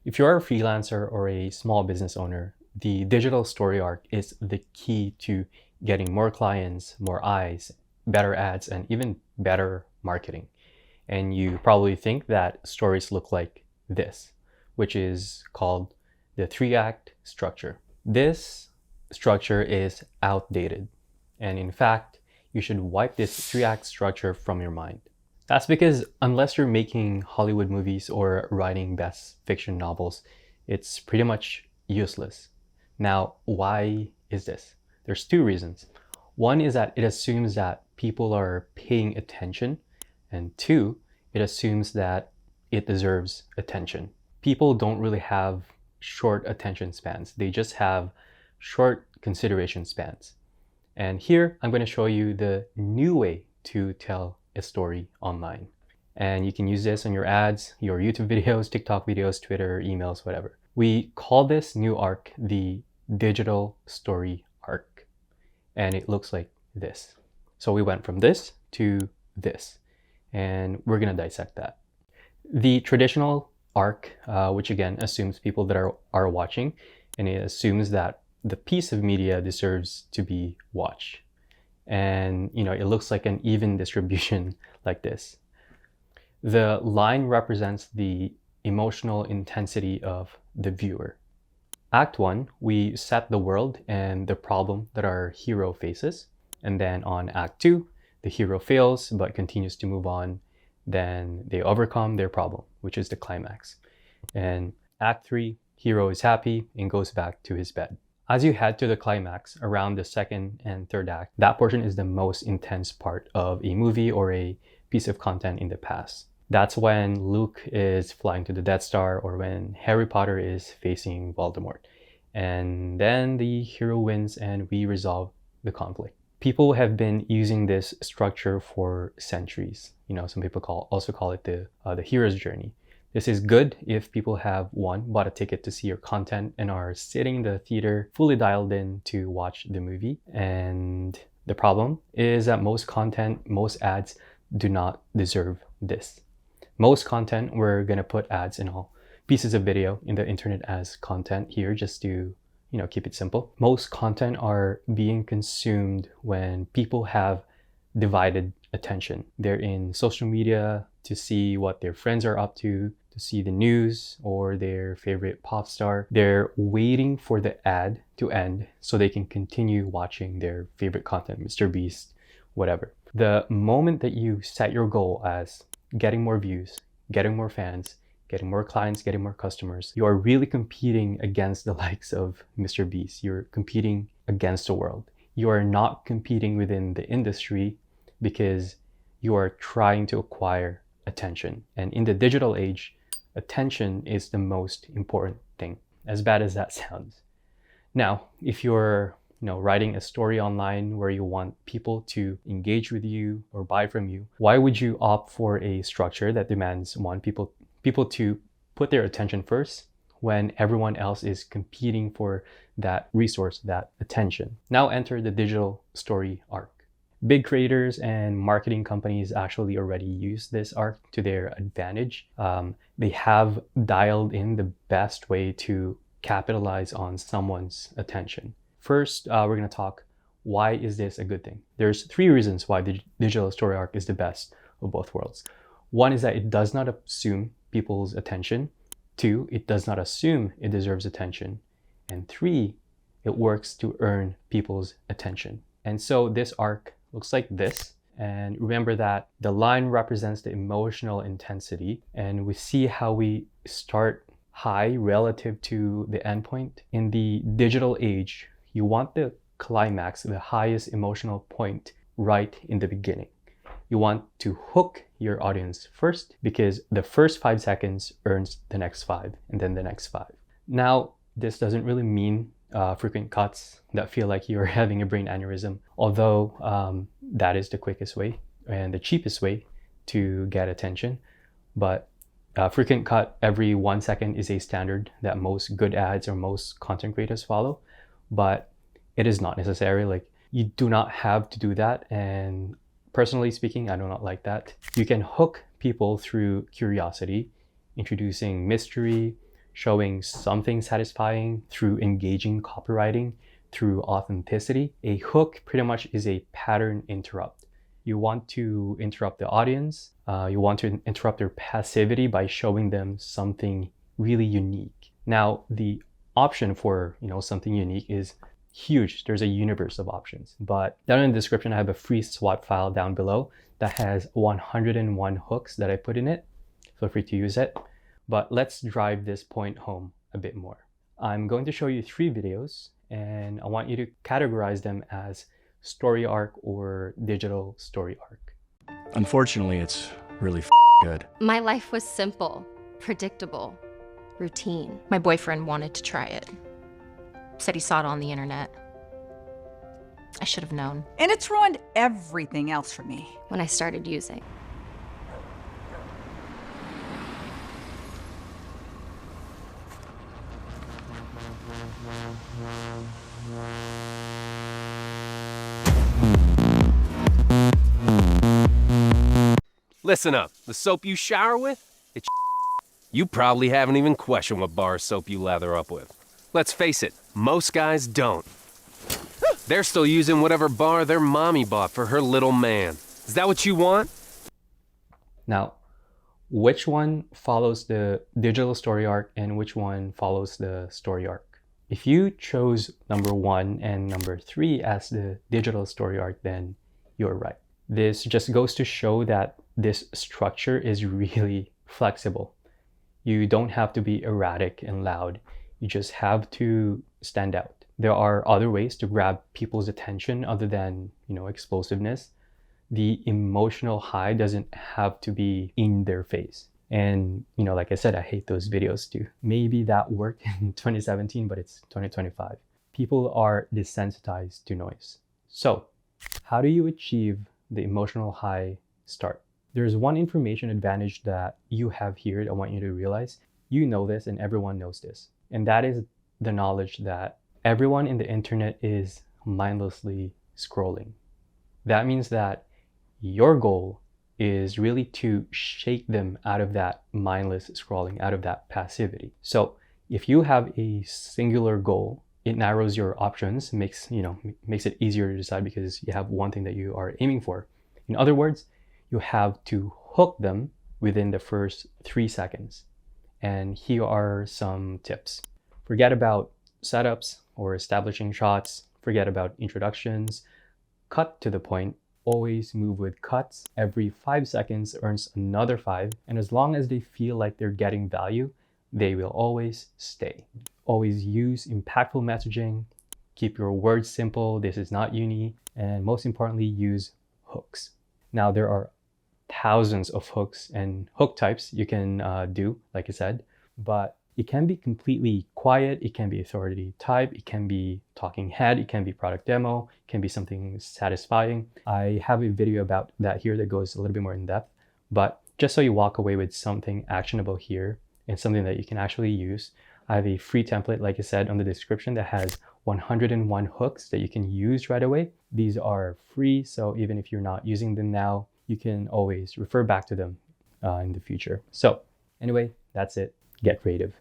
If you're a freelancer or a small business owner, the digital story arc is the key to getting more clients, more eyes, better ads, and even better marketing. And you probably think that stories look like this, which is called the 3-act structure. This structure is outdated. And in fact, you should wipe this 3-act structure from your mind. That's because unless you're making Hollywood movies or writing best fiction novels, it's pretty much useless. Now, why is this? There's two reasons. One is that it assumes that people are paying attention, and two, it assumes that it deserves attention. People don't really have short attention spans. They just have short consideration spans. And here, I'm going to show you the new way to tell a story online. And you can use this on your ads, your YouTube videos, TikTok videos, Twitter, emails, whatever. We call this new arc the digital story arc. And it looks like this. So we went from this to this. And we're going to dissect that. The traditional arc, which again assumes people that are watching, and it assumes that the piece of media deserves to be watched. And it looks like an even distribution like this. The line represents the emotional intensity of the viewer. Act 1, we set the world and the problem that our hero faces. And then on Act 2, the hero fails but continues to move on. Then they overcome their problem, which is the climax. And Act 3, hero is happy and goes back to his bed. As you head to the climax around the second and third act, that portion is the most intense part of a movie or a piece of content in the past. That's when Luke is flying to the Death Star, or when Harry Potter is facing Voldemort. And then the hero wins and we resolve the conflict. People have been using this structure for centuries. Some people also call it the hero's journey. This is good if people have, one, bought a ticket to see your content and are sitting in the theater fully dialed in to watch the movie. And the problem is that most content, most ads do not deserve this. Most content, we're going to put ads in all pieces of video in the internet as content here, just to keep it simple. Most content are being consumed when people have divided attention. They're in social media to see what their friends are up to see the news or their favorite pop star. They're waiting for the ad to end so they can continue watching their favorite content, Mr. Beast, whatever. The moment that you set your goal as getting more views, getting more fans, getting more clients, getting more customers, you are really competing against the likes of Mr. Beast. You're competing against the world. You are not competing within the industry because you are trying to acquire attention. And in the digital age, attention is the most important thing, as bad as that sounds. Now, if you're writing a story online where you want people to engage with you or buy from you, why would you opt for a structure that demands people to put their attention first when everyone else is competing for that resource, that attention? Now enter the digital story arc. Big creators and marketing companies actually already use this arc to their advantage. They have dialed in the best way to capitalize on someone's attention. First, we're going to talk, why is this a good thing? There's 3 reasons why the digital story arc is the best of both worlds. One is that it does not assume people's attention. 2, it does not assume it deserves attention. And 3, it works to earn people's attention. And so this arc looks like this. And remember that the line represents the emotional intensity. And we see how we start high relative to the endpoint. In the digital age, you want the climax, the highest emotional point, right in the beginning. You want to hook your audience first because the first 5 seconds earns the next 5 and then the next 5. Now, this doesn't really mean frequent cuts that feel like you're having a brain aneurysm, although that is the quickest way and the cheapest way to get attention. But frequent cut every 1 second is a standard that most good ads or most content creators follow, but it is not necessary. Like, you do not have to do that. And personally speaking, I do not like that. You can hook people through curiosity, introducing mystery, showing something satisfying through engaging copywriting, through authenticity. A hook pretty much is a pattern interrupt. You want to interrupt the audience. You want to interrupt their passivity by showing them something really unique. Now, the option for something unique is huge. There's a universe of options. But down in the description, I have a free swap file down below that has 101 hooks that I put in it. Feel free to use it. But let's drive this point home a bit more. I'm going to show you 3 videos, and I want you to categorize them as story arc or digital story arc. Unfortunately, it's really good. My life was simple, predictable, routine. My boyfriend wanted to try it. Said he saw it on the internet. I should have known. And it's ruined everything else for me. When I started using. Listen up, the soap you shower with, it's you probably haven't even questioned what bar of soap you lather up with. Let's face it, most guys don't. They're still using whatever bar their mommy bought for her little man. Is that what you want? Now, which one follows the digital story arc and which one follows the story arc? If you chose number 1 and number 3 as the digital story arc, then you're right. This just goes to show that this structure is really flexible. You don't have to be erratic and loud. You just have to stand out. There are other ways to grab people's attention other than, explosiveness. The emotional high doesn't have to be in their face. And, like I said, I hate those videos too. Maybe that worked in 2017, but it's 2025. People are desensitized to noise. So, how do you achieve the emotional high start? There's one information advantage that you have here that I want you to realize. You know this and everyone knows this. And that is the knowledge that everyone in the internet is mindlessly scrolling. That means that your goal is really to shake them out of that mindless scrolling, out of that passivity. So if you have a singular goal, it narrows your options, makes it easier to decide because you have one thing that you are aiming for. In other words, you have to hook them within the first 3 seconds. And here are some tips. Forget about setups or establishing shots. Forget about introductions. Cut to the point. Always move with cuts. Every 5 seconds earns another 5. And as long as they feel like they're getting value, they will always stay. Always use impactful messaging. Keep your words simple. This is not uni. And most importantly, use hooks. Now, there are thousands of hooks and hook types you can do, like I said, but it can be completely quiet. It can be authority type. It can be talking head. It can be product demo. It can be something satisfying. I have a video about that here that goes a little bit more in depth, but just so you walk away with something actionable here and something that you can actually use, I have a free template, like I said, on the description that has 101 hooks that you can use right away. These are free, so even if you're not using them now, you can always refer back to them in the future. So anyway, that's it. Get creative.